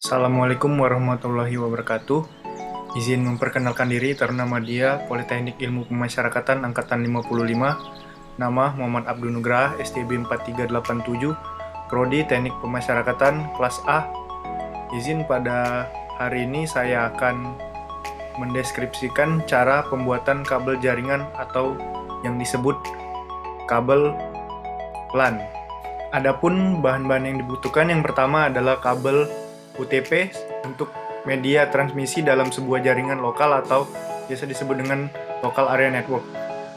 Assalamualaikum warahmatullahi wabarakatuh. Izin memperkenalkan diri, ternama dia Politeknik Ilmu Pemasyarakatan Angkatan 55. Nama Muhammad Abdul Nugrah, STB 4387, Prodi Teknik Pemasyarakatan kelas A. Izin pada hari ini saya akan mendeskripsikan cara pembuatan kabel jaringan atau yang disebut kabel LAN. Adapun bahan-bahan yang dibutuhkan, yang pertama adalah kabel UTP untuk media transmisi dalam sebuah jaringan lokal atau biasa disebut dengan local area network.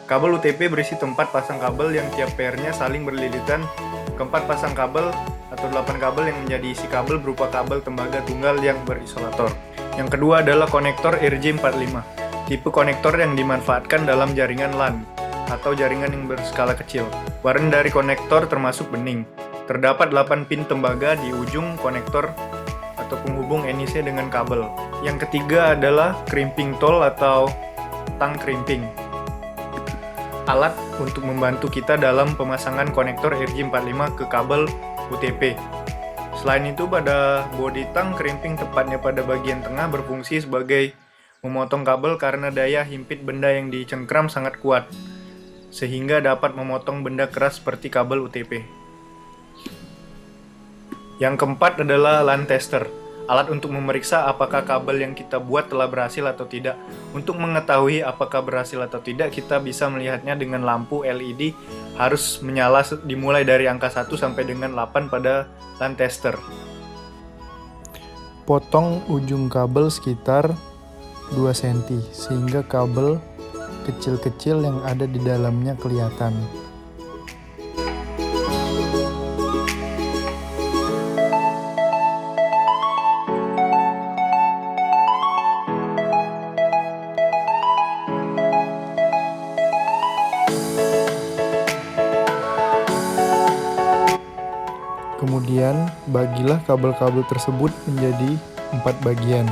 Kabel UTP berisi 4 pasang kabel yang tiap pairnya saling berlilitan. Keempat pasang kabel atau 8 kabel yang menjadi isi kabel berupa kabel tembaga tunggal yang berisolator. Yang kedua adalah konektor RJ45, tipe konektor yang dimanfaatkan dalam jaringan LAN atau jaringan yang berskala kecil. Warna dari konektor termasuk bening. Terdapat 8 pin tembaga di ujung konektor atau penghubung NIC dengan kabel. Yang ketiga adalah crimping tool atau tang crimping, alat untuk membantu kita dalam pemasangan konektor RJ45 ke kabel UTP. Selain itu, pada bodi tang crimping, tepatnya pada bagian tengah, berfungsi sebagai memotong kabel karena daya himpit benda yang dicengkram sangat kuat, sehingga dapat memotong benda keras seperti kabel UTP. Yang keempat adalah LAN tester, alat untuk memeriksa apakah kabel yang kita buat telah berhasil atau tidak. Untuk mengetahui apakah berhasil atau tidak, kita bisa melihatnya dengan lampu LED harus menyala dimulai dari angka 1 sampai dengan 8 pada LAN tester. Potong ujung kabel sekitar 2 cm sehingga kabel kecil-kecil yang ada di dalamnya kelihatan. Kemudian, bagilah kabel-kabel tersebut menjadi 4 bagian.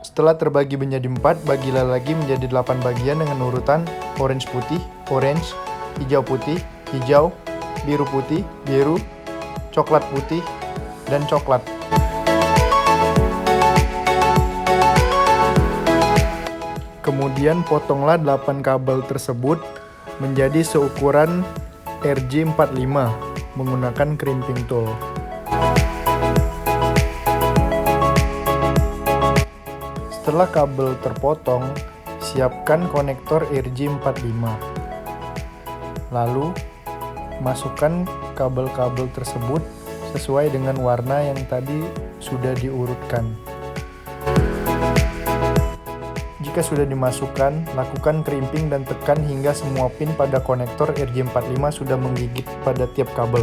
Setelah terbagi menjadi 4, bagilah lagi menjadi 8 bagian dengan urutan orange putih, orange, hijau putih, hijau, biru putih, biru, coklat putih, dan coklat. Kemudian potonglah 8 kabel tersebut menjadi seukuran RJ45 menggunakan crimping tool. Setelah kabel terpotong, siapkan konektor RJ45. Lalu, masukkan kabel-kabel tersebut sesuai dengan warna yang tadi sudah diurutkan. Jika sudah dimasukkan, lakukan crimping dan tekan hingga semua pin pada konektor RJ45 sudah menggigit pada tiap kabel.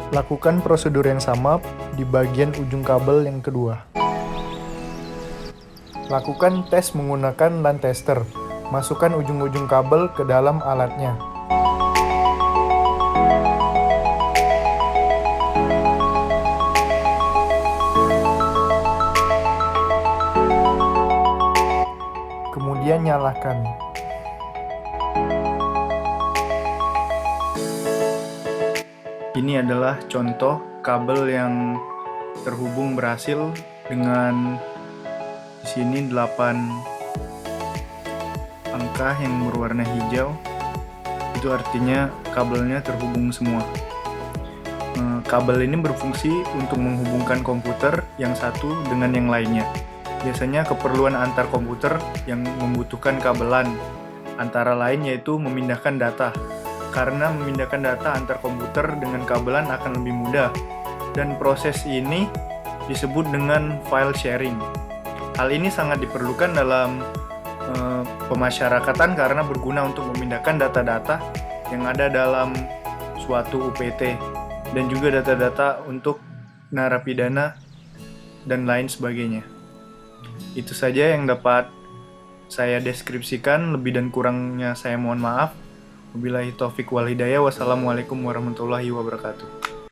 Lakukan prosedur yang sama di bagian ujung kabel yang kedua. Lakukan tes menggunakan LAN tester. Masukkan ujung-ujung kabel ke dalam alatnya. Kemudian nyalakan. Ini adalah contoh kabel yang terhubung berhasil dengan di sini 8 angka yang berwarna hijau. Itu artinya kabelnya terhubung semua. Kabel ini berfungsi untuk menghubungkan komputer yang satu dengan yang lainnya. Biasanya keperluan antar komputer yang membutuhkan kabel LAN, antara lain yaitu memindahkan data. Karena memindahkan data antar komputer dengan kabel LAN akan lebih mudah, dan proses ini disebut dengan file sharing. Hal ini sangat diperlukan dalam pemasyarakatan karena berguna untuk memindahkan data-data yang ada dalam suatu UPT dan juga data-data untuk narapidana dan lain sebagainya. Itu saja yang dapat saya deskripsikan, lebih dan kurangnya saya mohon maaf. Wabillahi taufik wal hidayah. Wassalamualaikum warahmatullahi wabarakatuh.